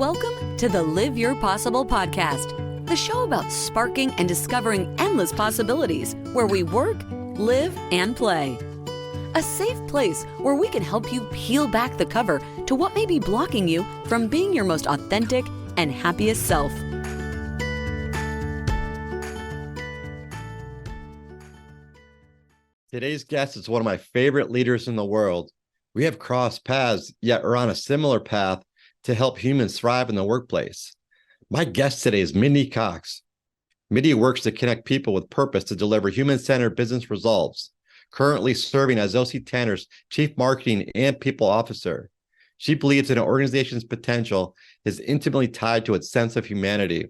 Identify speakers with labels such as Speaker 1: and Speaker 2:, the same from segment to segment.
Speaker 1: Welcome to the Live Your Possible podcast, the show about sparking and discovering endless possibilities where we work, live, and play. A safe place where we can help you peel back the cover to what may be blocking you from being your most authentic and happiest self.
Speaker 2: Today's guest is one of my favorite leaders in the world. We have crossed paths, yet are on a similar path to help humans thrive in the workplace. My guest today is Mindi Cox. Mindi works to connect people with purpose to deliver human-centered business results, currently serving as OC Tanner's Chief Marketing and People Officer. She believes an organization's potential is intimately tied to its sense of humanity.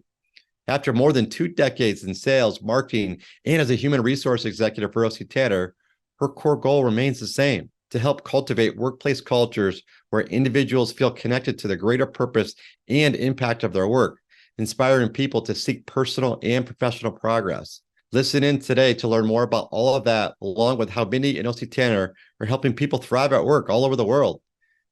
Speaker 2: After more than 2 decades in sales, marketing, and as a human resource executive for OC Tanner, her core goal remains the same: to help cultivate workplace cultures where individuals feel connected to the greater purpose and impact of their work, inspiring people to seek personal and professional progress. Listen in today to learn more about all of that, along with how Mindi and OC Tanner are helping people thrive at work all over the world.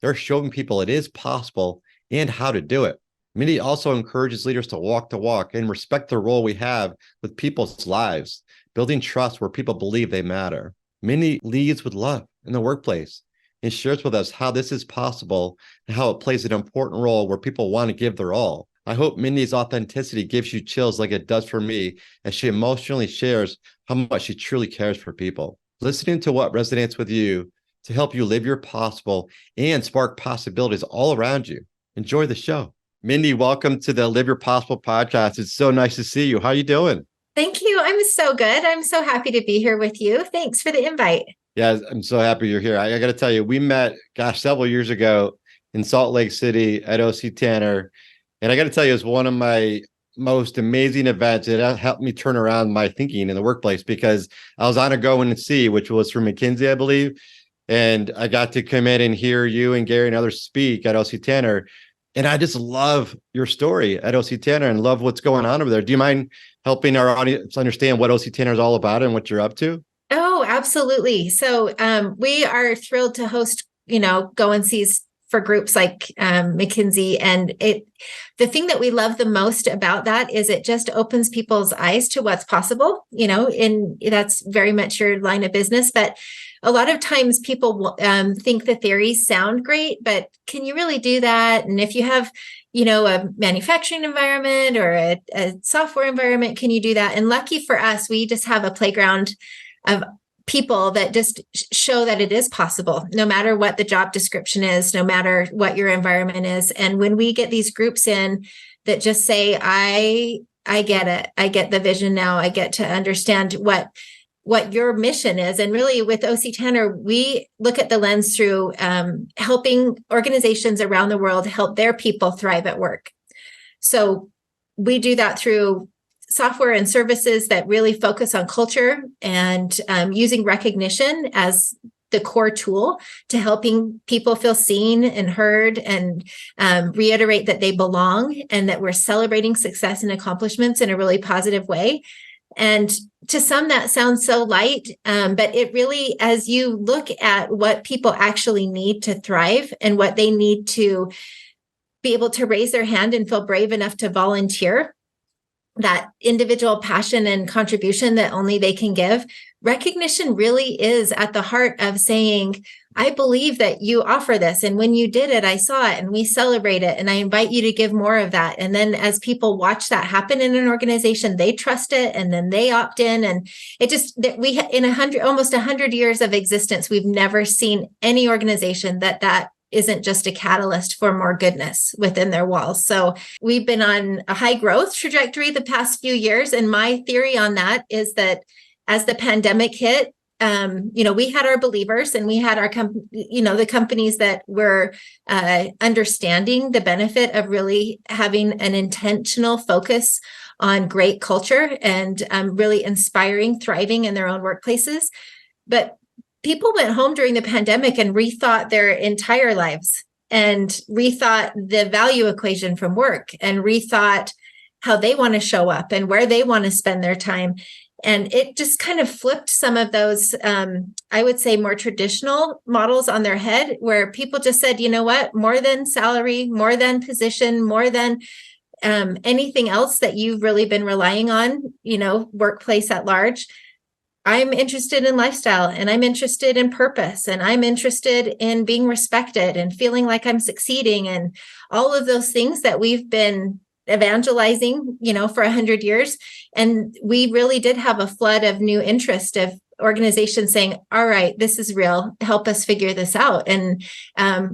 Speaker 2: They're showing people it is possible and how to do it. Mindi also encourages leaders to walk the walk and respect the role we have with people's lives, building trust where people believe they matter. Mindi leads with love in the workplace and shares with us how this is possible and how it plays an important role where people want to give their all. I hope Mindi's authenticity gives you chills like it does for me as she emotionally shares how much she truly cares for people. Listening to what resonates with you to help you live your possible and spark possibilities all around you. Enjoy the show. Mindi, welcome to the Live Your Possible podcast. It's so nice to see you. How are you doing?
Speaker 3: Thank you. I'm so good. I'm so happy to be here with you. Thanks for the invite.
Speaker 2: Yeah, I'm so happy you're here. I got to tell you, we met, several years ago in Salt Lake City at OC Tanner. And I got to tell you, it's one of my most amazing events. It helped me turn around my thinking in the workplace because I was on a Go and See, which was from McKinsey, I believe. And I got to come in and hear you and Gary and others speak at OC Tanner. And I just love your story at OC Tanner and love what's going on over there. Do you mind helping our audience understand what OC Tanner is all about and what you're up to?
Speaker 3: Oh, absolutely. So we are thrilled to host, Go and Sees for groups like McKinsey. And the thing that we love the most about that is it just opens people's eyes to what's possible, and that's very much your line of business. But a lot of times people think the theories sound great, but can you really do that? And if you have, a manufacturing environment or a software environment, can you do that? And lucky for us, we just have a playground of people that just show that it is possible, no matter what the job description is, no matter what your environment is. And when we get these groups in that just say, I get it, I get the vision now, I get to understand what your mission is. And really with OC Tanner, we look at the lens through helping organizations around the world help their people thrive at work. So we do that through software and services that really focus on culture and using recognition as the core tool to helping people feel seen and heard and reiterate that they belong and that we're celebrating success and accomplishments in a really positive way. And to some, that sounds so light, but it really, as you look at what people actually need to thrive and what they need to be able to raise their hand and feel brave enough to volunteer, that individual passion and contribution that only they can give, recognition really is at the heart of saying, I believe that you offer this. And when you did it, I saw it and we celebrate it. And I invite you to give more of that. And then as people watch that happen in an organization, they trust it and then they opt in. And it just, in almost 100 years of existence, we've never seen any organization that isn't just a catalyst for more goodness within their walls. So we've been on a high growth trajectory the past few years. And my theory on that is that as the pandemic hit, we had our believers and we had our, the companies that were understanding the benefit of really having an intentional focus on great culture and really inspiring, thriving in their own workplaces. But people went home during the pandemic and rethought their entire lives and rethought the value equation from work and rethought how they want to show up and where they want to spend their time. And it just kind of flipped some of those, I would say, more traditional models on their head, where people just said, you know what, more than salary, more than position, more than anything else that you've really been relying on, workplace at large. I'm interested in lifestyle, and I'm interested in purpose, and I'm interested in being respected and feeling like I'm succeeding, and all of those things that we've been evangelizing, for 100 years. And we really did have a flood of new interest of organizations saying, all right, this is real. Help us figure this out. And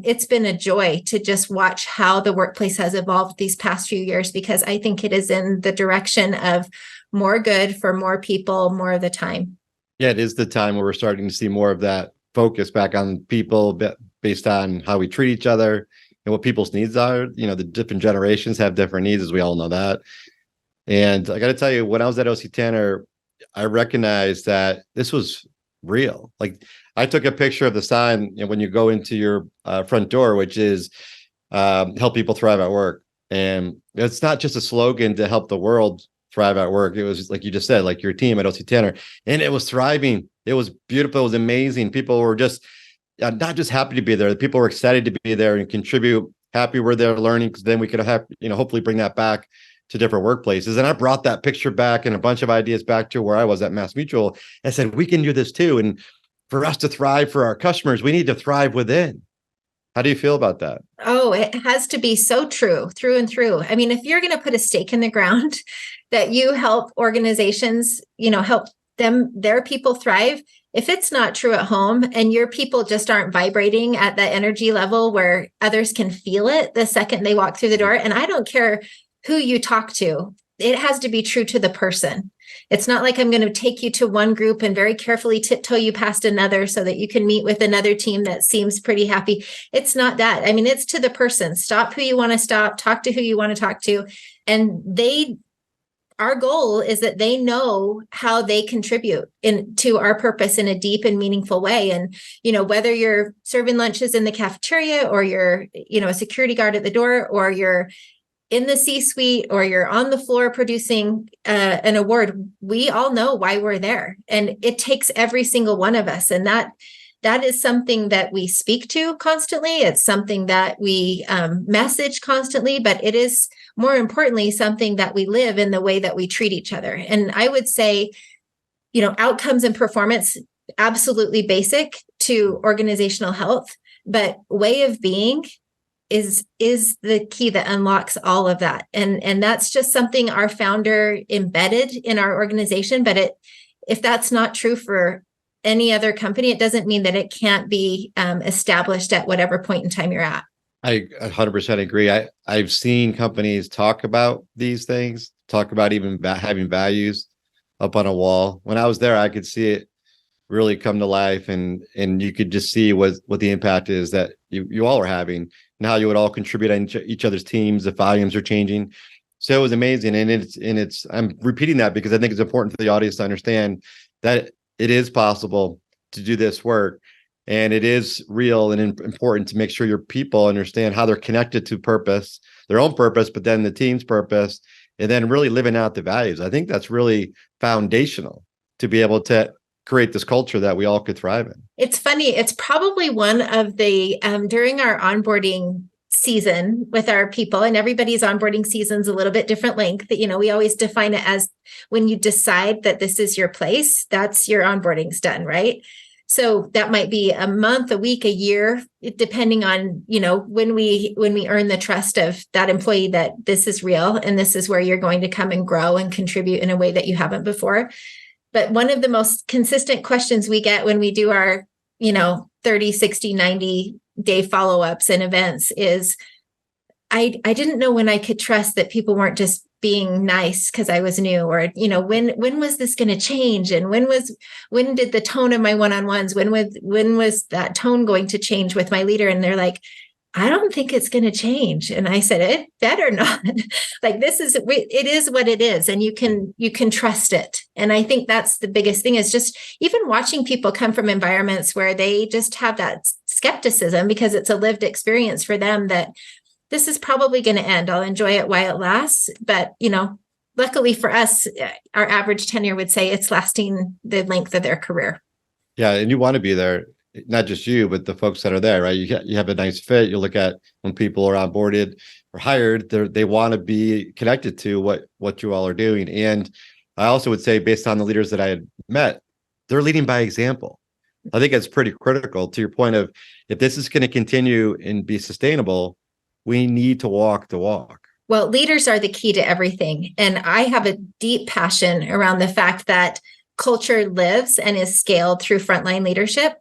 Speaker 3: it's been a joy to just watch how the workplace has evolved these past few years, because I think it is in the direction of more good for more people more of the time.
Speaker 2: Yeah, it is the time where we're starting to see more of that focus back on people based on how we treat each other and what people's needs are. The different generations have different needs, as we all know that. And I got to tell you, when I was at OC Tanner, I recognized that this was real. Like, I took a picture of the sign when you go into your front door, which is help people thrive at work. And it's not just a slogan to help the world thrive at work. It was, like you just said, like your team at OC Tanner, and it was thriving. It was beautiful. It was amazing. People were just not just happy to be there. People were excited to be there and contribute, happy we're there learning, because then we could have, hopefully bring that back to different workplaces. And I brought that picture back and a bunch of ideas back to where I was at Mass Mutual and said, we can do this too. And for us to thrive for our customers, we need to thrive within. How do you feel about that?
Speaker 3: Oh, it has to be so true, through and through. I mean, if you're going to put a stake in the ground that you help organizations, help their people thrive, if it's not true at home and your people just aren't vibrating at that energy level where others can feel it the second they walk through the door, and I don't care who you talk to, it has to be true to the person. It's not like I'm going to take you to one group and very carefully tiptoe you past another so that you can meet with another team that seems pretty happy. It's not that. I mean, it's to the person. Stop who you want to stop, talk to who you want to talk to. And our goal is that they know how they contribute to our purpose in a deep and meaningful way. And, whether you're serving lunches in the cafeteria, or you're, a security guard at the door, or you're in the C-suite, or you're on the floor producing an award, we all know why we're there. And it takes every single one of us. And that is something that we speak to constantly. It's something that we message constantly, but it is more importantly something that we live in the way that we treat each other. And I would say, outcomes and performance, absolutely basic to organizational health, but way of being is the key that unlocks all of that. And that's just something our founder embedded in our organization. But if that's not true for any other company, it doesn't mean that it can't be established at whatever point in time you're at.
Speaker 2: I 100% agree. I've seen companies talk about these things, talk about even having values up on a wall. When I was there, I could see it really come to life, and you could just see what the impact is that you all are having, and how you would all contribute on each other's teams. The volumes are changing. So it was amazing. And it's I'm repeating that because I think it's important for the audience to understand that it is possible to do this work. And it is real and important to make sure your people understand how they're connected to purpose, their own purpose, but then the team's purpose, and then really living out the values. I think that's really foundational to be able to create this culture that we all could thrive in.
Speaker 3: It's funny. It's probably one of the, during our onboarding season with our people, and everybody's onboarding season's a little bit different length. We always define it as when you decide that this is your place, that's your onboarding's done, right? So that might be a month, a week, a year, depending on, when we earn the trust of that employee that this is real and this is where you're going to come and grow and contribute in a way that you haven't before. But one of the most consistent questions we get when we do our, 30, 60, 90 day follow-ups and events is, I didn't know when I could trust that people weren't just being nice because I was new, or, when was this going to change? And when did the tone of my one-on-ones, when was that tone going to change with my leader? And they're like, I don't think it's going to change. And I said, it better not. Like, it is what it is. And you can trust it. And I think that's the biggest thing, is just even watching people come from environments where they just have that skepticism because it's a lived experience for them that this is probably going to end. I'll enjoy it while it lasts. But, luckily for us, our average tenure would say it's lasting the length of their career.
Speaker 2: Yeah, and you want to be there, not just you, but the folks that are there, right? You have a nice fit. You look at when people are onboarded or hired, they want to be connected to what you all are doing. And I also would say, based on the leaders that I had met, they're leading by example. I think it's pretty critical to your point of, if this is going to continue and be sustainable, we need to walk the walk.
Speaker 3: Well, leaders are the key to everything. And I have a deep passion around the fact that culture lives and is scaled through frontline leadership.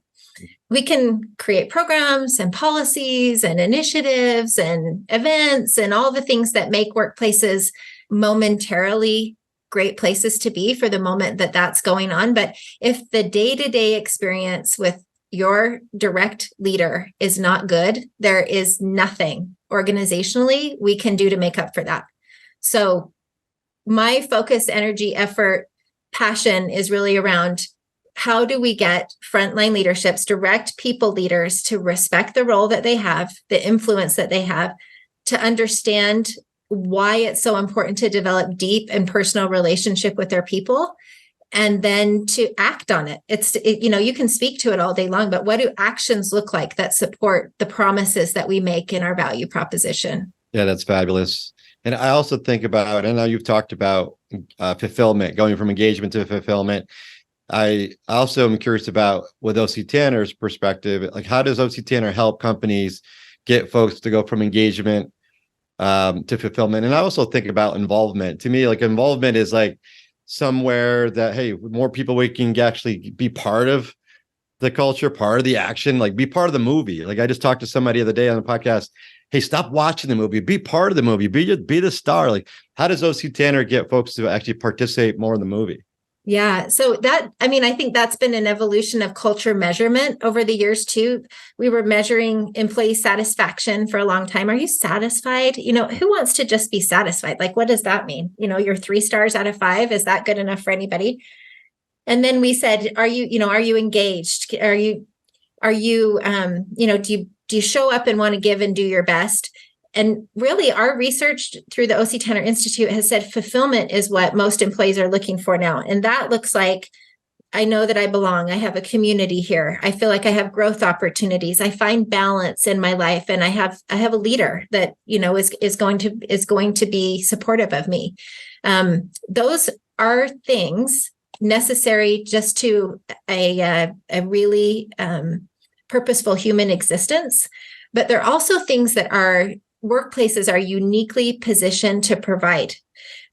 Speaker 3: We can create programs and policies and initiatives and events and all the things that make workplaces momentarily great places to be for the moment that that's going on. But if the day-to-day experience with your direct leader is not good, there is nothing organizationally we can do to make up for that. So my focus, energy, effort, passion is really around how do we get frontline leaderships, direct people leaders to respect the role that they have, the influence that they have, to understand why it's so important to develop deep and personal relationship with their people, and then to act on it. You can speak to it all day long, but what do actions look like that support the promises that we make in our value proposition?
Speaker 2: Yeah, that's fabulous. And I also think about, I know you've talked about fulfillment, going from engagement to fulfillment. I also am curious about, with OC Tanner's perspective, like, how does OC Tanner help companies get folks to go from engagement to fulfillment? And I also think about involvement. To me, like, involvement is like somewhere that, hey, more people, we can actually be part of the culture, part of the action, like be part of the movie. Like, I just talked to somebody the other day on the podcast. Hey, stop watching the movie, be part of the movie, be the star. Like, how does OC Tanner get folks to actually participate more in the movie?
Speaker 3: Yeah. So I think that's been an evolution of culture measurement over the years too. We were measuring employee satisfaction for a long time. Are you satisfied? Who wants to just be satisfied? Like, what does that mean? You're 3 stars out of 5. Is that good enough for anybody? And then we said, are you engaged? Do you show up and want to give and do your best? And really, our research through the OC Tanner Institute has said fulfillment is what most employees are looking for now. And that looks like, I know that I belong. I have a community here. I feel like I have growth opportunities. I find balance in my life, and I have a leader that is going to be supportive of me. Those are things necessary just to a really purposeful human existence. But they're also things that our workplaces are uniquely positioned to provide.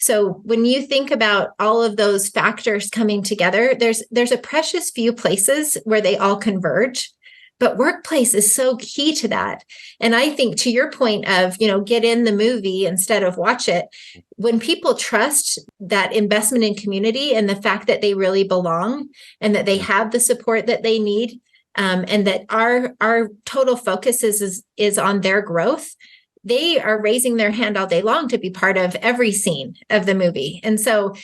Speaker 3: So when you think about all of those factors coming together, there's a precious few places where they all converge, but workplace is so key to that. And I think, to your point of, get in the movie instead of watch it, when people trust that investment in community and the fact that they really belong and that they have the support that they need, and that our total focus is on their growth, they are raising their hand all day long to be part of every scene of the movie. And so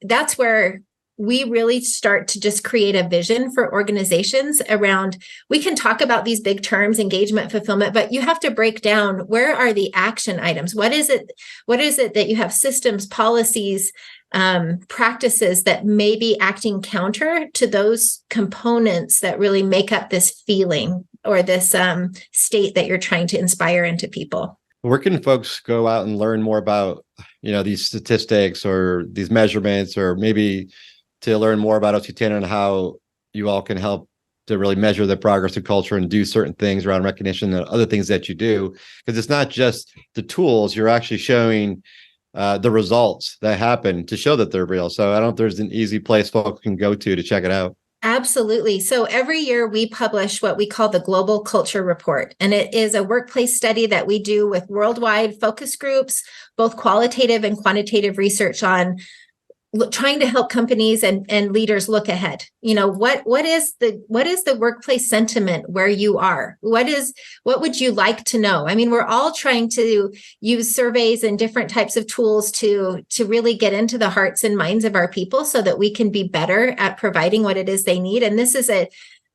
Speaker 3: that's where we really start to just create a vision for organizations around, we can talk about these big terms, engagement, fulfillment, but you have to break down, where are the action items? What is it that you have systems, policies, practices that may be acting counter to those components that really make up this feeling or this state that you're trying to inspire into people?
Speaker 2: Where can folks go out and learn more about, these statistics or these measurements, or maybe to learn more about OC Tanner and how you all can help to really measure the progress of culture and do certain things around recognition and other things that you do? Because it's not just the tools, you're actually showing the results that happen to show that they're real. So I don't know if there's an easy place folks can go to check it out.
Speaker 3: Absolutely. So every year we publish what we call the Global Culture Report, and it is a workplace study that we do with worldwide focus groups, both qualitative and quantitative research on trying to help companies and leaders look ahead. What is the workplace sentiment where you are? What would you like to know? I mean, we're all trying to use surveys and different types of tools to really get into the hearts and minds of our people so that we can be better at providing what it is they need. And this is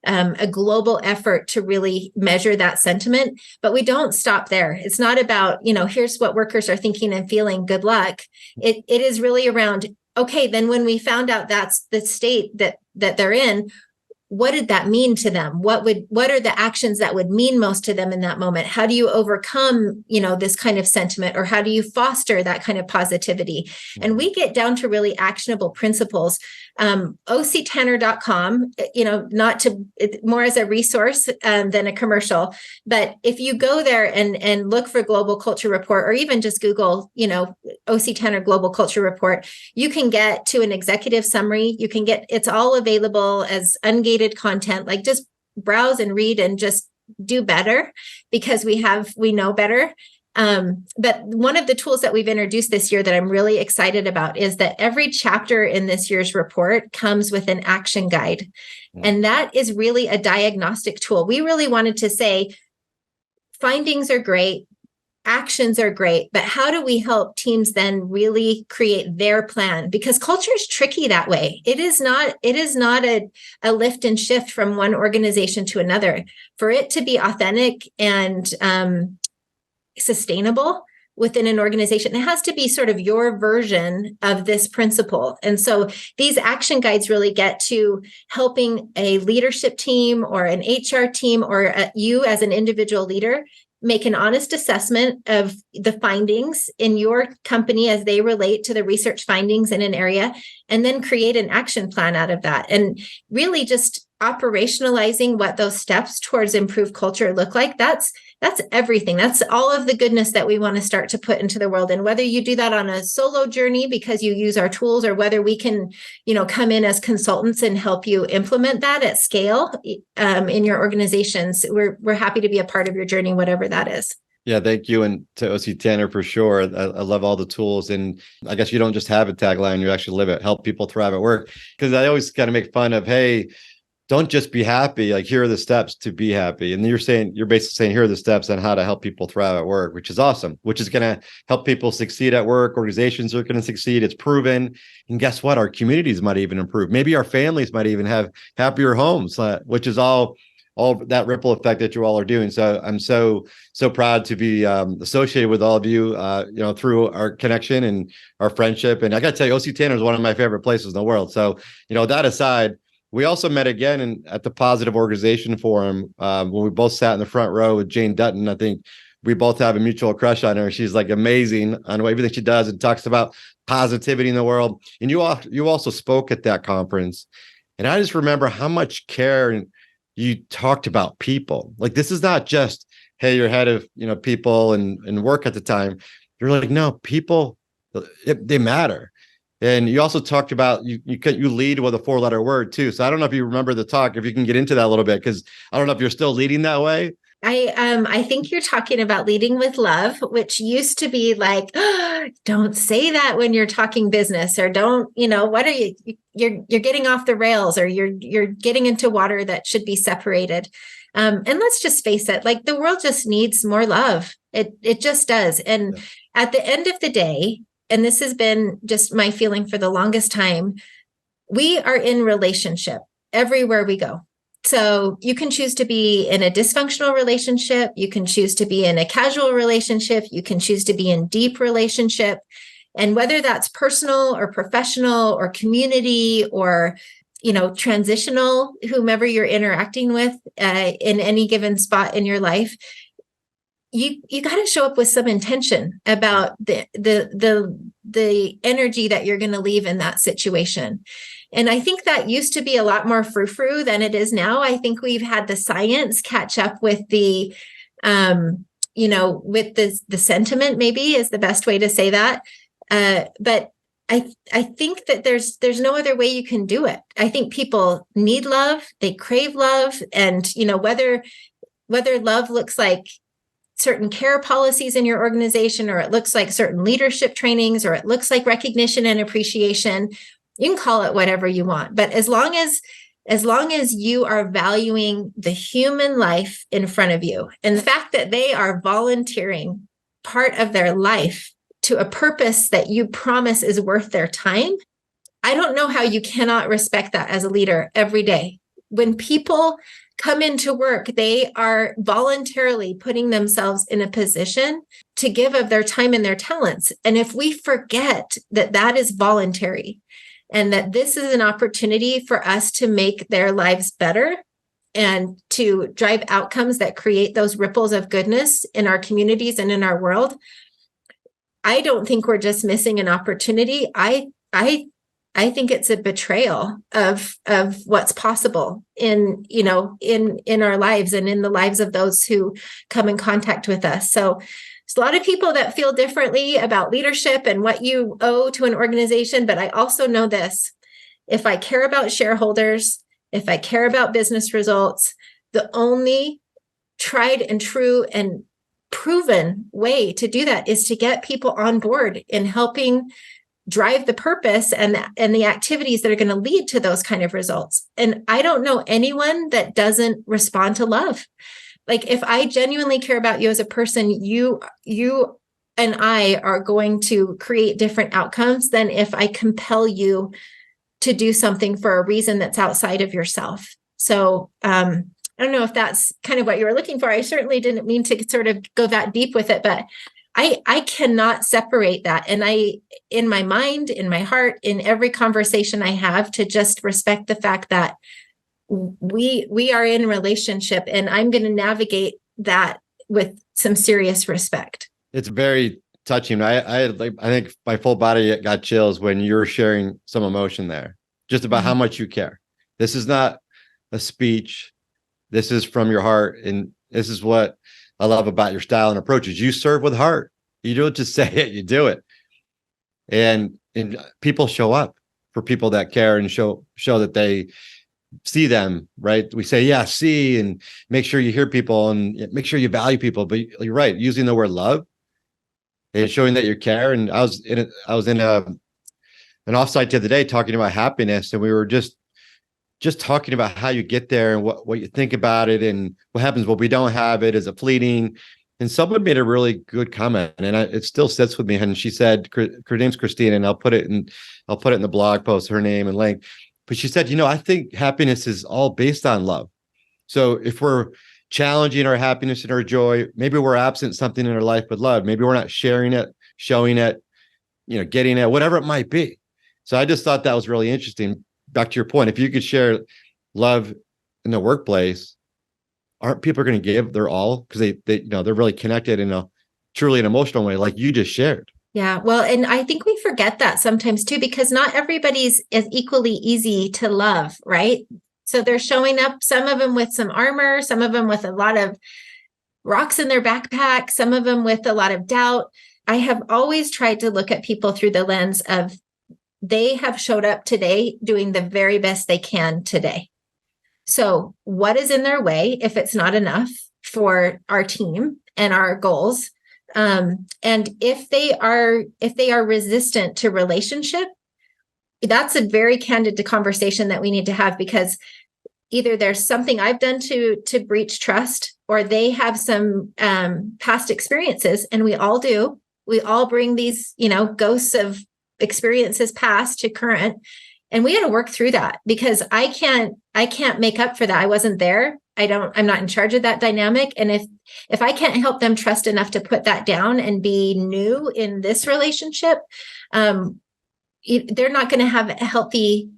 Speaker 3: a global effort to really measure that sentiment. But we don't stop there. It's not about, here's what workers are thinking and feeling, good luck. It is really around, okay, then when we found out that's the state that they're in, what did that mean to them? What are the actions that would mean most to them in that moment? How do you overcome, this kind of sentiment, or how do you foster that kind of positivity? And we get down to really actionable principles. OCTanner.com, more as a resource than a commercial. But if you go there and look for Global Culture Report, or even just Google, OC Tanner Global Culture Report, you can get to an executive summary. It's all available as ungated content. Like, just browse and read and just do better, because we know better. But one of the tools that we've introduced this year that I'm really excited about is that every chapter in this year's report comes with an action guide. And that is really a diagnostic tool. We really wanted to say, findings are great, actions are great, but how do we help teams then really create their plan? Because culture is tricky that way. It is not a lift and shift from one organization to another. For it to be authentic and sustainable within an organization, it has to be sort of your version of this principle. And so these action guides really get to helping a leadership team or an HR team, or you as an individual leader, make an honest assessment of the findings in your company as they relate to the research findings in an area, and then create an action plan out of that. And really just operationalizing what those steps towards improved culture look like. That's everything. That's all of the goodness that we want to start to put into the world. And whether you do that on a solo journey because you use our tools, or whether we can, come in as consultants and help you implement that at scale in your organizations, we're happy to be a part of your journey, whatever that is.
Speaker 2: Yeah, thank you. And to OC Tanner for sure. I love all the tools. And I guess you don't just have a tagline, you actually live it, help people thrive at work. Because I always kind of make fun of, hey, don't just be happy. Like, here are the steps to be happy. And you're basically saying, here are the steps on how to help people thrive at work, which is awesome, which is going to help people succeed at work. Organizations are going to succeed. It's proven. And guess what? Our communities might even improve. Maybe our families might even have happier homes, which is all that ripple effect that you all are doing. So I'm so proud to be associated with all of you, through our connection and our friendship. And I got to tell you, OC Tanner is one of my favorite places in the world. So, that aside, we also met again at the Positive Organization Forum when we both sat in the front row with Jane Dutton. I think we both have a mutual crush on her. She's like amazing on everything she does and talks about positivity in the world. And you also spoke at that conference. And I just remember how much care you talked about people. Like, this is not just, hey, you're head of, people and work at the time. You're like, no, people, they matter. And you also talked about you lead with a 4-letter word too. So I don't know if you remember the talk, if you can get into that a little bit, because I don't know if you're still leading that way.
Speaker 3: I think you're talking about leading with love, which used to be like, oh, don't say that when you're talking business, or don't, what are you're getting off the rails, or you're getting into water that should be separated. And let's just face it, like, the world just needs more love. It just does. And at the end of the day, and this has been just my feeling for the longest time, we are in relationship everywhere we go. So you can choose to be in a dysfunctional relationship. You can choose to be in a casual relationship. You can choose to be in deep relationship. And whether that's personal or professional or community or, transitional, whomever you're interacting with in any given spot in your life, you got to show up with some intention about the energy that you're going to leave in that situation. And I think that used to be a lot more frou-frou than it is now. I think we've had the science catch up with the sentiment, maybe is the best way to say that. But I think that there's no other way you can do it. I think people need love, they crave love, and whether love looks like certain care policies in your organization, or it looks like certain leadership trainings, or it looks like recognition and appreciation, you can call it whatever you want. But as long as you are valuing the human life in front of you, and the fact that they are volunteering part of their life to a purpose that you promise is worth their time, I don't know how you cannot respect that as a leader every day. when people come into work, they are voluntarily putting themselves in a position to give of their time and their talents. And if we forget that that is voluntary and that this is an opportunity for us to make their lives better and to drive outcomes that create those ripples of goodness in our communities and in our world, I don't think we're just missing an opportunity. I think it's a betrayal of what's possible in our lives and in the lives of those who come in contact with us. So there's a lot of people that feel differently about leadership and what you owe to an organization. But I also know this: if I care about shareholders, if I care about business results, the only tried and true and proven way to do that is to get people on board in helping drive the purpose and the activities that are going to lead to those kind of results. And I don't know anyone that doesn't respond to love. Like, if I genuinely care about you as a person, you and I are going to create different outcomes than if I compel you to do something for a reason that's outside of yourself. So I don't know if that's kind of what you were looking for. I certainly didn't mean to sort of go that deep with it, but I cannot separate that. And in my mind, in my heart, in every conversation I have, to just respect the fact that we are in relationship, and I'm going to navigate that with some serious respect.
Speaker 2: It's very touching. I think my full body got chills when you were sharing some emotion there, just about how much you care. This is not a speech. This is from your heart. And this is what I love about your style and approaches. You serve with heart. You don't just say it, you do it. And people show up for people that care and show that they see them, right? We say, yeah, see, and make sure you hear people and make sure you value people. But you're right, using the word love and showing that you care. And I was in an offsite the other day talking about happiness, and we were just talking about how you get there and what you think about it and what happens when we don't have it. Is it fleeting? And someone made a really good comment, and it still sits with me. And she said, her name's Christine, and I'll put it in the blog post, her name and link. But she said, I think happiness is all based on love. So if we're challenging our happiness and our joy, maybe we're absent something in our life with love. Maybe we're not sharing it, showing it, getting it, whatever it might be. So I just thought that was really interesting. Back to your point, if you could share love in the workplace, aren't people going to give their all because they're really connected in a truly an emotional way, like you just shared?
Speaker 3: Yeah, well, and I think we forget that sometimes too, because not everybody's as equally easy to love, right? So they're showing up, some of them with some armor, some of them with a lot of rocks in their backpack, some of them with a lot of doubt. I have always tried to look at people through the lens of they have showed up today doing the very best they can today. So what is in their way if it's not enough for our team and our goals? And if they are resistant to relationship, that's a very candid conversation that we need to have, because either there's something I've done to breach trust, or they have some past experiences, and we all do. We all bring these, ghosts of experiences past to current, and we got to work through that, because I can't make up for that. I wasn't there. I'm not in charge of that dynamic. And if I can't help them trust enough to put that down and be new in this relationship, they're not going to have a healthy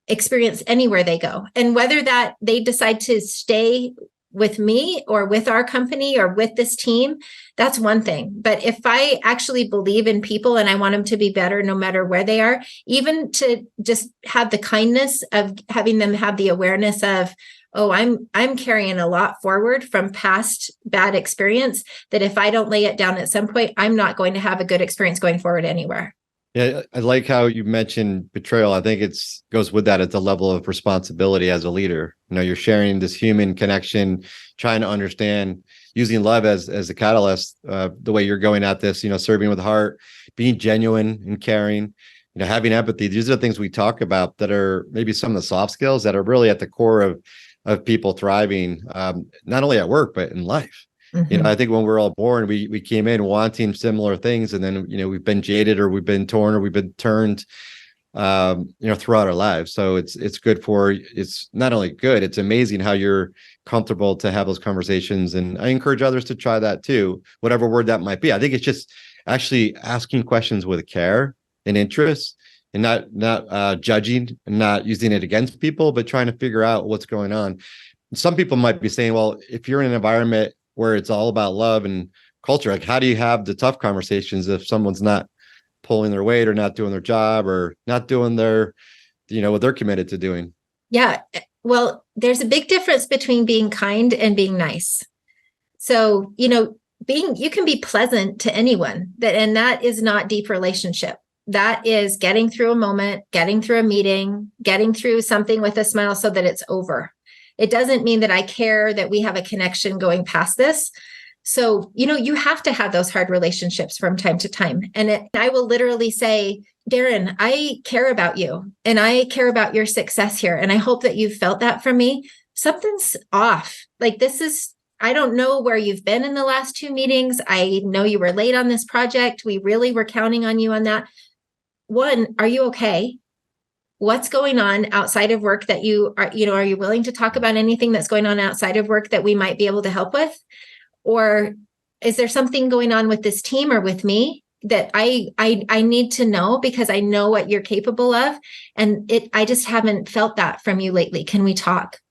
Speaker 3: experience anywhere they go. And whether that they decide to stay with me or with our company or with this team, that's one thing. But if I actually believe in people and I want them to be better no matter where they are, even to just have the kindness of having them have the awareness of, oh, I'm carrying a lot forward from past bad experience, that if I don't lay it down at some point, I'm not going to have a good experience going forward anywhere.
Speaker 2: Yeah, I like how you mentioned betrayal. I think goes with that. It's a level of responsibility as a leader. You're sharing this human connection, trying to understand, using love as a catalyst, the way you're going at this, serving with heart, being genuine and caring, having empathy. These are the things we talk about that are maybe some of the soft skills that are really at the core of people thriving, not only at work, but in life. Mm-hmm. I think when we're all born, we came in wanting similar things, and then we've been jaded, or we've been torn, or we've been turned throughout our lives. So it's good it's not only good, it's amazing how you're comfortable to have those conversations. And I encourage others to try that too, whatever word that might be. I think it's just actually asking questions with care and interest, and not judging and not using it against people, but trying to figure out what's going on. Some people might be saying, well, if you're in an environment where it's all about love and culture, like how do you have the tough conversations if someone's not pulling their weight or not doing their job or not doing their, what they're committed to doing?
Speaker 3: Yeah. Well, there's a big difference between being kind and being nice. So, you can be pleasant to anyone, and that is not deep relationship. That is getting through a moment, getting through a meeting, getting through something with a smile so that it's over. It doesn't mean that I care that we have a connection going past this. So, you have to have those hard relationships from time to time. And I will literally say, Darren, I care about you and I care about your success here. And I hope that you've felt that from me. Something's off. Like I don't know where you've been in the last 2 meetings. I know you were late on this project. We really were counting on you on that. One, are you okay? What's going on outside of work that you are, are you willing to talk about anything that's going on outside of work that we might be able to help with? Or is there something going on with this team or with me that I need to know, because I know what you're capable of? And I just haven't felt that from you lately. Can we talk?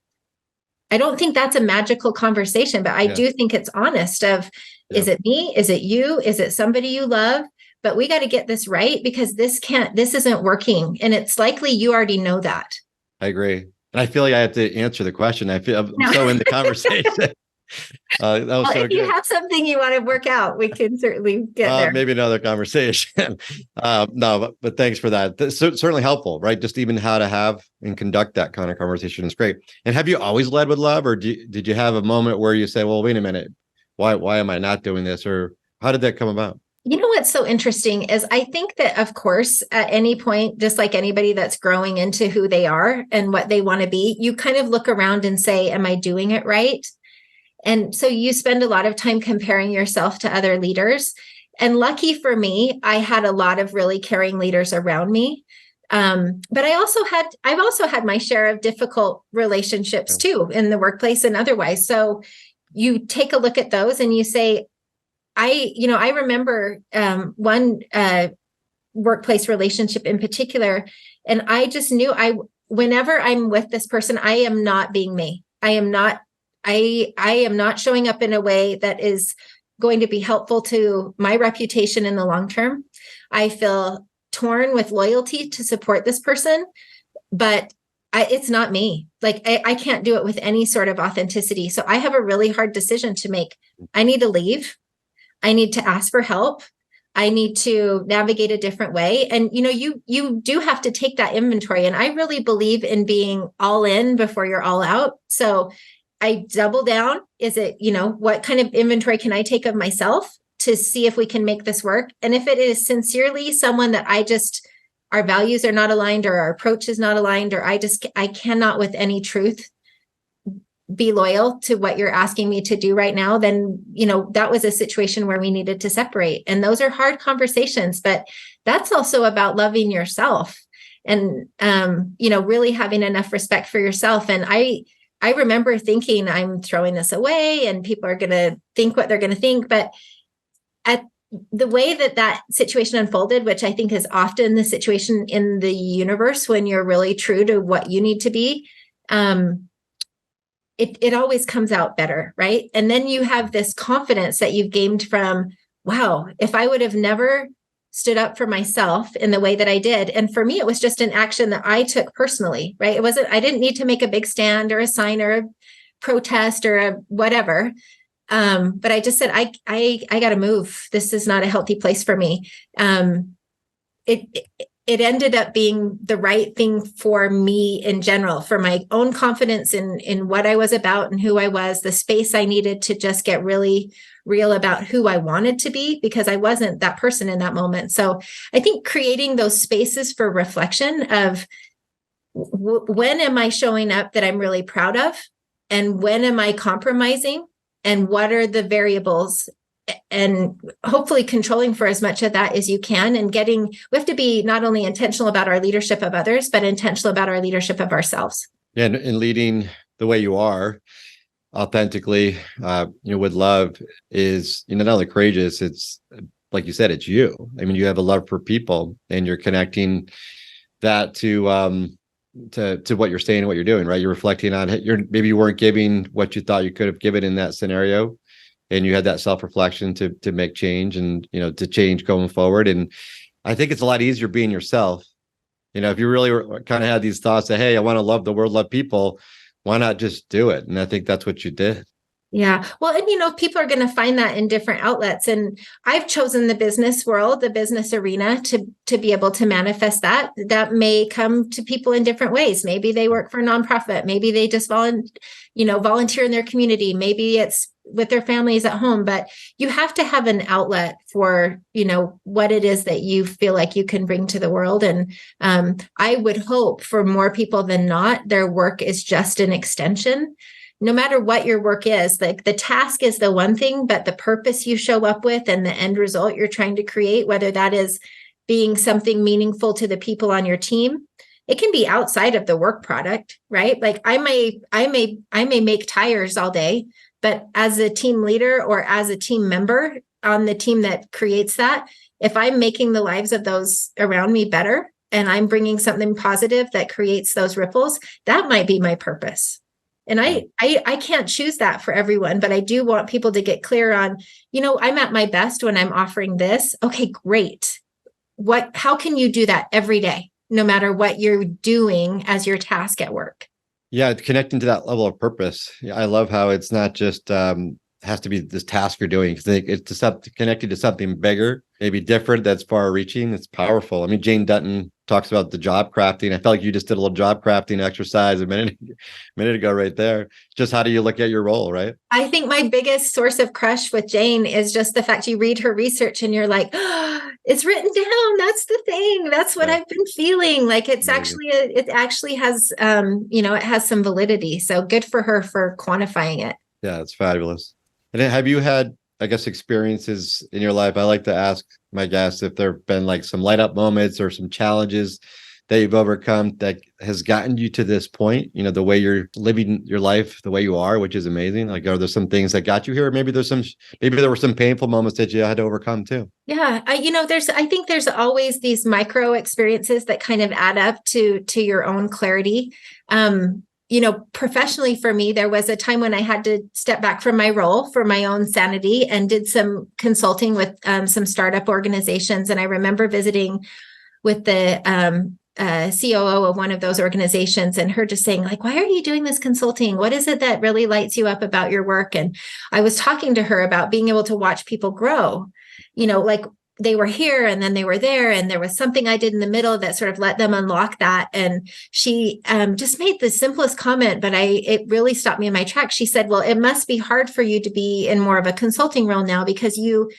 Speaker 3: I don't think that's a magical conversation, but I do think it's honest of, is it me? Is it you? Is it somebody you love? But we got to get this right, because this isn't working. And it's likely you already know that.
Speaker 2: I agree. And I feel like I have to answer the question. I'm so in the conversation. That was so
Speaker 3: if
Speaker 2: good.
Speaker 3: you have something you want to work out, we can certainly get there.
Speaker 2: Maybe another conversation. No, but thanks for that. That's certainly helpful, right? Just even how to have and conduct that kind of conversation is great. And have you always led with love, or did you have a moment where you say, well, wait a minute, why am I not doing this? Or how did that come about?
Speaker 3: What's so interesting is I think that, of course, at any point, just like anybody that's growing into who they are and what they want to be, you kind of look around and say, am I doing it right? And so you spend a lot of time comparing yourself to other leaders. And lucky for me, I had a lot of really caring leaders around me. But I've also had my share of difficult relationships too, in the workplace and otherwise. So you take a look at those and you say, I remember one workplace relationship in particular, and I just knew whenever I'm with this person, I am not being me. I am not showing up in a way that is going to be helpful to my reputation in the long term. I feel torn with loyalty to support this person, but it's not me. Like I can't do it with any sort of authenticity. So I have a really hard decision to make. I need to leave. I need to ask for help. I need to navigate a different way. And, you do have to take that inventory. And I really believe in being all in before you're all out. So I double down. Is it, what kind of inventory can I take of myself to see if we can make this work? And if it is sincerely someone that our values are not aligned, or our approach is not aligned, or I cannot with any truth be loyal to what you're asking me to do right now, then, that was a situation where we needed to separate. And those are hard conversations, but that's also about loving yourself and, really having enough respect for yourself. And I remember thinking, I'm throwing this away and people are going to think what they're going to think. But at the way that situation unfolded, which I think is often the situation in the universe when you're really true to what you need to be, it always comes out better, right? And then you have this confidence that you've gained from, wow, if I would have never stood up for myself in the way that I did. And for me, it was just an action that I took personally, right? I didn't need to make a big stand or a sign or a protest or a whatever. But I just said, I got to move. This is not a healthy place for me. It ended up being the right thing for me in general, for my own confidence in what I was about and who I was, the space I needed to just get really real about who I wanted to be, because I wasn't that person in that moment. So I think creating those spaces for reflection of when am I showing up that I'm really proud of, and when am I compromising, and what are the variables and hopefully controlling for as much of that as you can, and we have to be not only intentional about our leadership of others, but intentional about our leadership of ourselves.
Speaker 2: Yeah, and leading the way you are authentically, with love is, not only courageous, it's like you said, it's you. I mean, you have a love for people, and you're connecting that to what you're saying and what you're doing, right? You're reflecting on maybe you weren't giving what you thought you could have given in that scenario, and you had that self-reflection to make change and, to change going forward. And I think it's a lot easier being yourself. If you really kind of had these thoughts that, hey, I want to love the world, love people, why not just do it? And I think that's what you did.
Speaker 3: Yeah. Well, and people are going to find that in different outlets. And I've chosen the business world, the business arena to be able to manifest that. That may come to people in different ways. Maybe they work for a nonprofit. Maybe they just volunteer in their community. Maybe it's with their families at home, but you have to have an outlet for, what it is that you feel like you can bring to the world. And I would hope for more people than not, their work is just an extension. No matter what your work is, like the task is the one thing, but the purpose you show up with and the end result you're trying to create, whether that is being something meaningful to the people on your team, it can be outside of the work product, right? Like I may make tires all day, but as a team leader or as a team member on the team that creates that, if I'm making the lives of those around me better and I'm bringing something positive that creates those ripples, that might be my purpose. And I can't choose that for everyone, but I do want people to get clear on, I'm at my best when I'm offering this. Okay, great. How can you do that every day, no matter what you're doing as your task at work?
Speaker 2: Yeah, connecting to that level of purpose. Yeah, I love how it's not just has to be this task you're doing. It's connected to something bigger, maybe different, that's far reaching. It's powerful. I mean, Jane Dutton talks about the job crafting. I felt like you just did a little job crafting exercise a minute ago right there. Just how do you look at your role, right?
Speaker 3: I think my biggest source of crush with Jane is just the fact you read her research and you're like, oh, it's written down. That's the thing. That's what I've been feeling. Like it actually has, it has some validity. So good for her for quantifying it.
Speaker 2: Yeah, it's fabulous. And then have you had, I guess, experiences in your life? I like to ask my guests if there have been like some light up moments or some challenges that you've overcome that has gotten you to this point, the way you're living your life, the way you are, which is amazing. Like, are there some things that got you here? Maybe there were some painful moments that you had to overcome too.
Speaker 3: Yeah. I think there's always these micro experiences that kind of add up to your own clarity. Professionally for me, there was a time when I had to step back from my role for my own sanity and did some consulting with some startup organizations. And I remember visiting with the COO of one of those organizations and her just saying, like, why are you doing this consulting? What is it that really lights you up about your work? And I was talking to her about being able to watch people grow, like they were here and then they were there. And there was something I did in the middle that sort of let them unlock that. And she just made the simplest comment, but it really stopped me in my tracks. She said, well, it must be hard for you to be in more of a consulting role now because you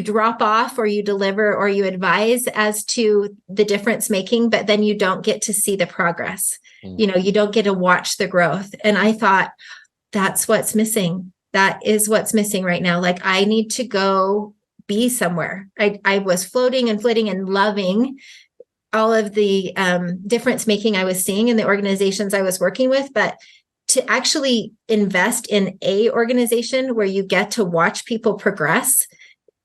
Speaker 3: drop off or you deliver or you advise as to the difference making, but then you don't get to see the progress. You don't get to watch the growth. And I thought, that's what's missing. That is what's missing right now. Like I need to go be somewhere. I was floating and flitting and loving all of the difference making I was seeing in the organizations I was working with, but to actually invest in a organization where you get to watch people progress,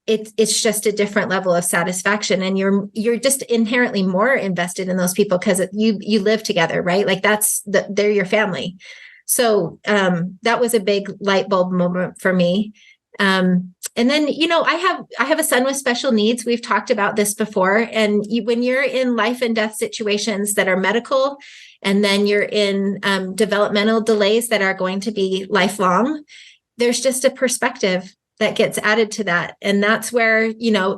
Speaker 3: it's just a different level of satisfaction, and you're just inherently more invested in those people because you live together, right? Like they're your family. So that was a big light bulb moment for me. And then, I have a son with special needs. We've talked about this before. And when you're in life and death situations that are medical, and then you're in developmental delays that are going to be lifelong, there's just a perspective that gets added to that. And that's where,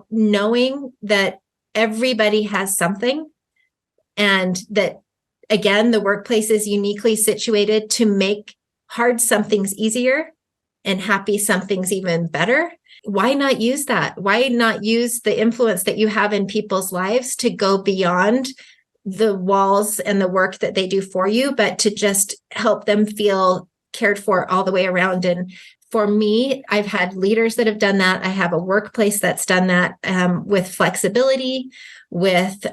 Speaker 3: knowing that everybody has something, and that, again, the workplace is uniquely situated to make hard somethings easier and happy something's even better. Why not use that? Why not use the influence that you have in people's lives to go beyond the walls and the work that they do for you, but to just help them feel cared for all the way around and for me, I've had leaders that have done that. I have a workplace that's done that with flexibility, with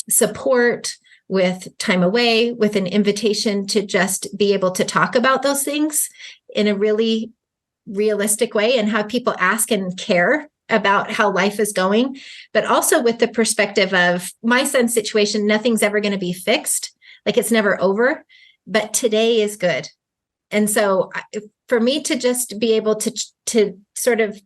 Speaker 3: support, with time away, with an invitation to just be able to talk about those things in a really realistic way and have people ask and care about how life is going, but also with the perspective of my son's situation, nothing's ever going to be fixed. Like it's never over, but today is good. And so for me to just be able to sort of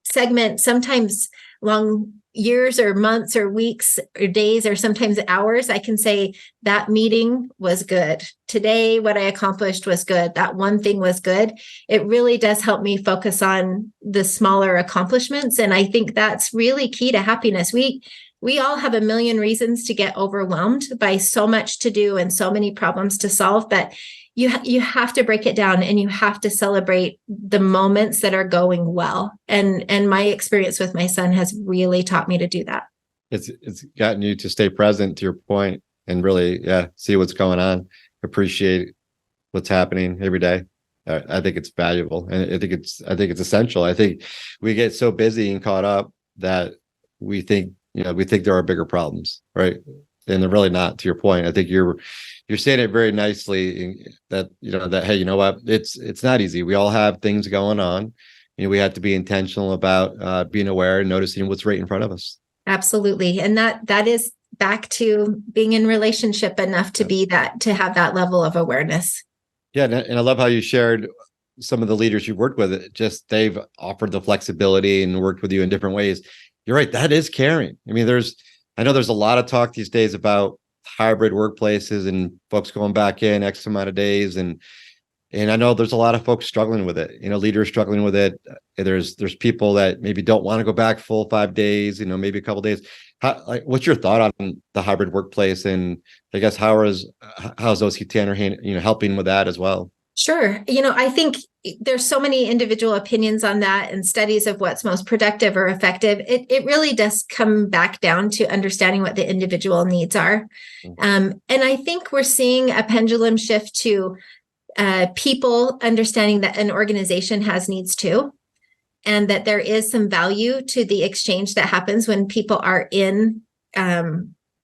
Speaker 3: segment sometimes long years or months or weeks or days or sometimes hours, I can say that meeting was good. Today, what I accomplished was good. That one thing was good. It really does help me focus on the smaller accomplishments. And I think that's really key to happiness. We all have a million reasons to get overwhelmed by so much to do and so many problems to solve, but you have to break it down and you have to celebrate the moments that are going well. And my experience with my son has really taught me to do that.
Speaker 2: It's gotten you to stay present, to your point, and really, see what's going on, appreciate what's happening every day. I think it's valuable, and I think it's essential. I think we get so busy and caught up that we think there are bigger problems, right? And they're really not. To your point, I think you're saying it very nicely. That hey, you know what? It's not easy. We all have things going on. We have to be intentional about being aware and noticing what's right in front of us.
Speaker 3: Absolutely, and that is back to being in relationship enough to be that, to have that level of awareness.
Speaker 2: Yeah, and I love how you shared some of the leaders you've worked with. Just they've offered the flexibility and worked with you in different ways. You're right. That is caring. I mean, I know there's a lot of talk these days about hybrid workplaces and folks going back in X amount of days. And I know there's a lot of folks struggling with it, leaders struggling with it. There's people that maybe don't want to go back full 5 days, maybe a couple of days. What's your thought on the hybrid workplace? And I guess how's OC Tanner, helping with that as well?
Speaker 3: Sure. I think there's so many individual opinions on that and studies of what's most productive or effective. It really does come back down to understanding what the individual needs are. And I think we're seeing a pendulum shift to people understanding that an organization has needs too, and that there is some value to the exchange that happens when people are in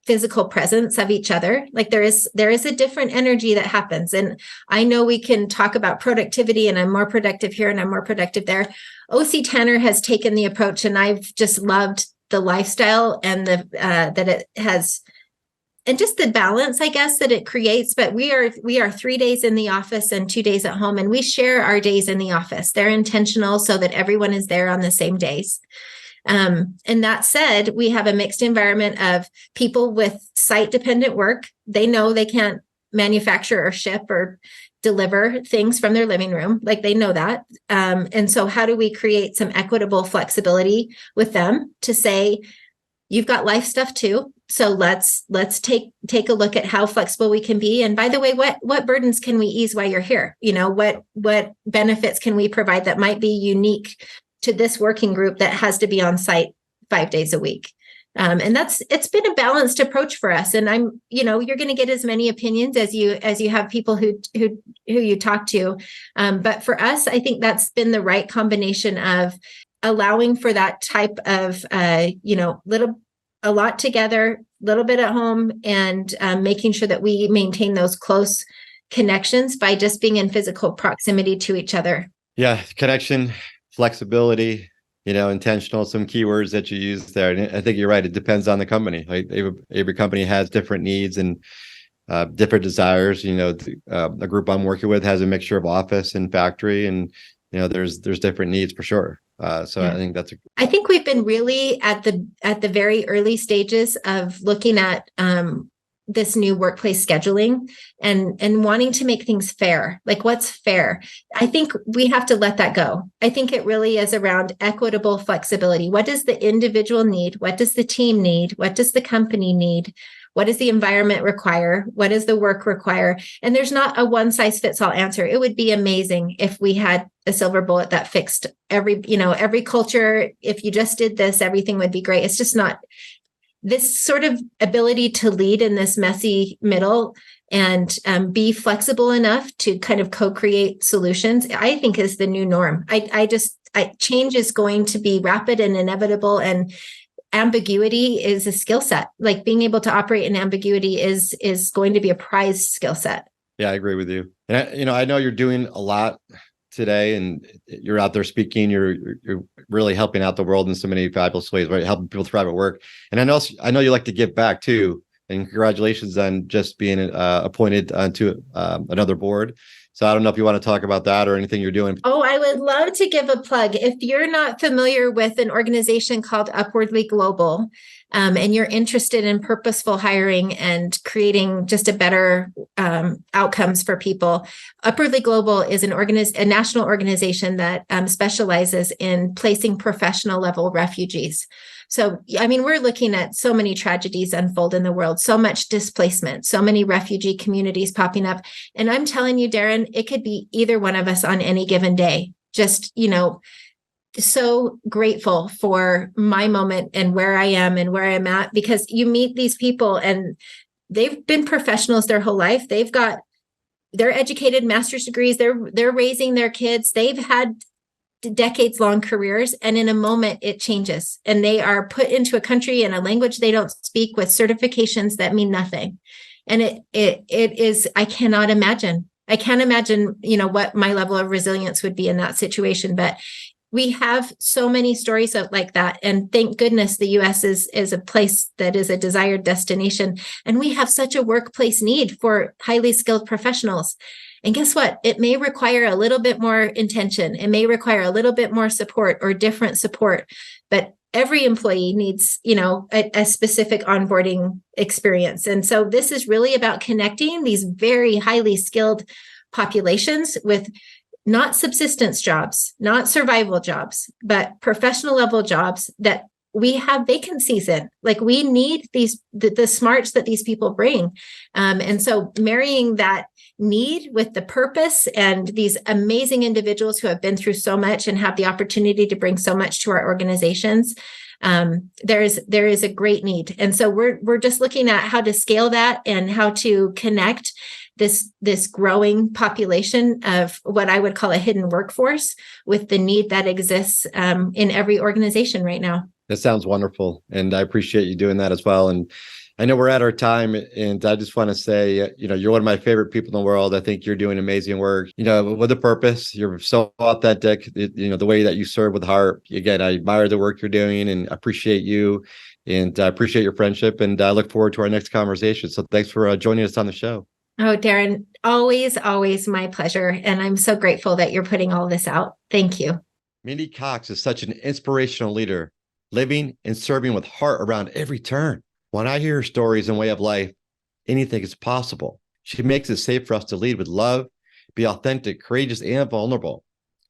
Speaker 3: physical presence of each other. Like there is a different energy that happens. And I know we can talk about productivity and I'm more productive here and I'm more productive there. OC Tanner has taken the approach, and I've just loved the lifestyle and that it has, and just the balance, I guess, that it creates. But we are 3 days in the office and 2 days at home, and we share our days in the office. They're intentional so that everyone is there on the same days. And that said, we have a mixed environment of people with site-dependent work. They know they can't manufacture or ship or deliver things from their living room. Like they know that. And so how do we create some equitable flexibility with them to say, you've got life stuff too. So let's take a look at how flexible we can be. And by the way, what burdens can we ease while you're here? What benefits can we provide that might be unique to this working group that has to be on site 5 days a week? And it's been a balanced approach for us. And you're going to get as many opinions as you have people who you talk to. But for us, I think that's been the right combination of allowing for that type of, a lot together, a little bit at home, and making sure that we maintain those close connections by just being in physical proximity to each other.
Speaker 2: Yeah, connection, flexibility, intentional, some keywords that you use there. And I think you're right. It depends on the company. Like every company has different needs and different desires. A group I'm working with has a mixture of office and factory, and there's different needs for sure. So yeah. I
Speaker 3: think we've been really at the very early stages of looking at this new workplace scheduling and wanting to make things fair. Like what's fair? I think we have to let that go. I think it really is around equitable flexibility. What does the individual need? What does the team need? What does the company need? What does the environment require? What does the work require? And there's not a one size fits all answer. It would be amazing if we had a silver bullet that fixed every culture. If you just did this, everything would be great. It's just not. this sort of ability to lead in this messy middle and be flexible enough to kind of co-create solutions, I think is the new norm. Change is going to be rapid and inevitable, and ambiguity is a skill set. Like being able to operate in ambiguity is going to be a prized skill set.
Speaker 2: Yeah, I agree with you. And I know you're doing a lot today, and you're out there speaking. You're really helping out the world in so many fabulous ways, right? Helping people thrive at work. And I know you like to give back too. And congratulations on just being appointed onto another board. So I don't know if you want to talk about that or anything you're doing.
Speaker 3: Oh, I would love to give a plug. If you're not familiar with an organization called Upwardly Global, and you're interested in purposeful hiring and creating just a better outcomes for people, Upwardly Global is a national organization that specializes in placing professional level refugees. So, I mean, we're looking at so many tragedies unfold in the world, so much displacement, so many refugee communities popping up. And I'm telling you, Darren, it could be either one of us on any given day. Just, so grateful for my moment and where I am and where I'm at, because you meet these people and they've been professionals their whole life. They're educated, master's degrees, they're raising their kids. They've had decades long careers, and in a moment it changes and they are put into a country and a language they don't speak with certifications that mean nothing. And it is, I can't imagine what my level of resilience would be in that situation. But we have so many stories like that. And thank goodness the US is a place that is a desired destination. And we have such a workplace need for highly skilled professionals. And guess what? It may require a little bit more intention. It may require a little bit more support or different support, but every employee needs, a specific onboarding experience. And so this is really about connecting these very highly skilled populations with not subsistence jobs, not survival jobs, but professional level jobs that we have vacancies in. Like we need the smarts that these people bring. And so marrying that need with the purpose and these amazing individuals who have been through so much and have the opportunity to bring so much to our organizations, there is a great need. And so we're just looking at how to scale that and how to connect this growing population of what I would call a hidden workforce with the need that exists in every organization right now.
Speaker 2: That sounds wonderful. And I appreciate you doing that as well. And I know we're at our time, and I just want to say, you're one of my favorite people in the world. I think you're doing amazing work, with a purpose. You're so authentic, the way that you serve with heart. Again, I admire the work you're doing and appreciate you, and I appreciate your friendship, and I look forward to our next conversation. So thanks for joining us on the show.
Speaker 3: Oh, Darren, always my pleasure. And I'm so grateful that you're putting all this out. Thank you.
Speaker 2: Mindi Cox is such an inspirational leader, living and serving with heart around every turn. When I hear her stories and way of life, anything is possible. She makes it safe for us to lead with love, be authentic, courageous, and vulnerable.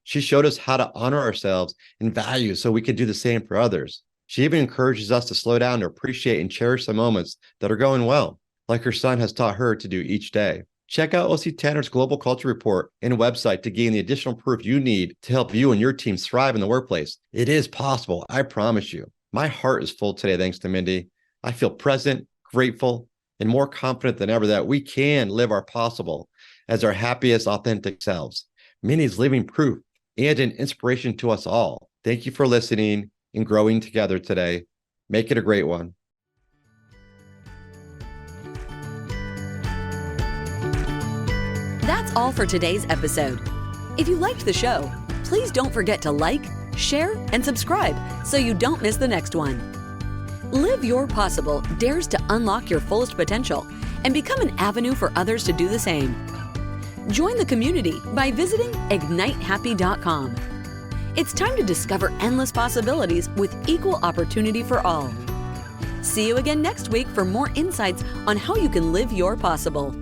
Speaker 2: She showed us how to honor ourselves and values so we can do the same for others. She even encourages us to slow down to appreciate and cherish the moments that are going well, like her son has taught her to do each day. Check out OC Tanner's Global Culture Report and website to gain the additional proof you need to help you and your team thrive in the workplace. It is possible, I promise you. My heart is full today thanks to Mindi. I feel present, grateful, and more confident than ever that we can live our possible as our happiest, authentic selves. Mindi's living proof and an inspiration to us all. Thank you for listening and growing together today. Make it a great one.
Speaker 1: That's all for today's episode. If you liked the show, please don't forget to like, share, and subscribe so you don't miss the next one. Live Your Possible dares to unlock your fullest potential and become an avenue for others to do the same. Join the community by visiting ignitehappy.com. It's time to discover endless possibilities with equal opportunity for all. See you again next week for more insights on how you can live your possible.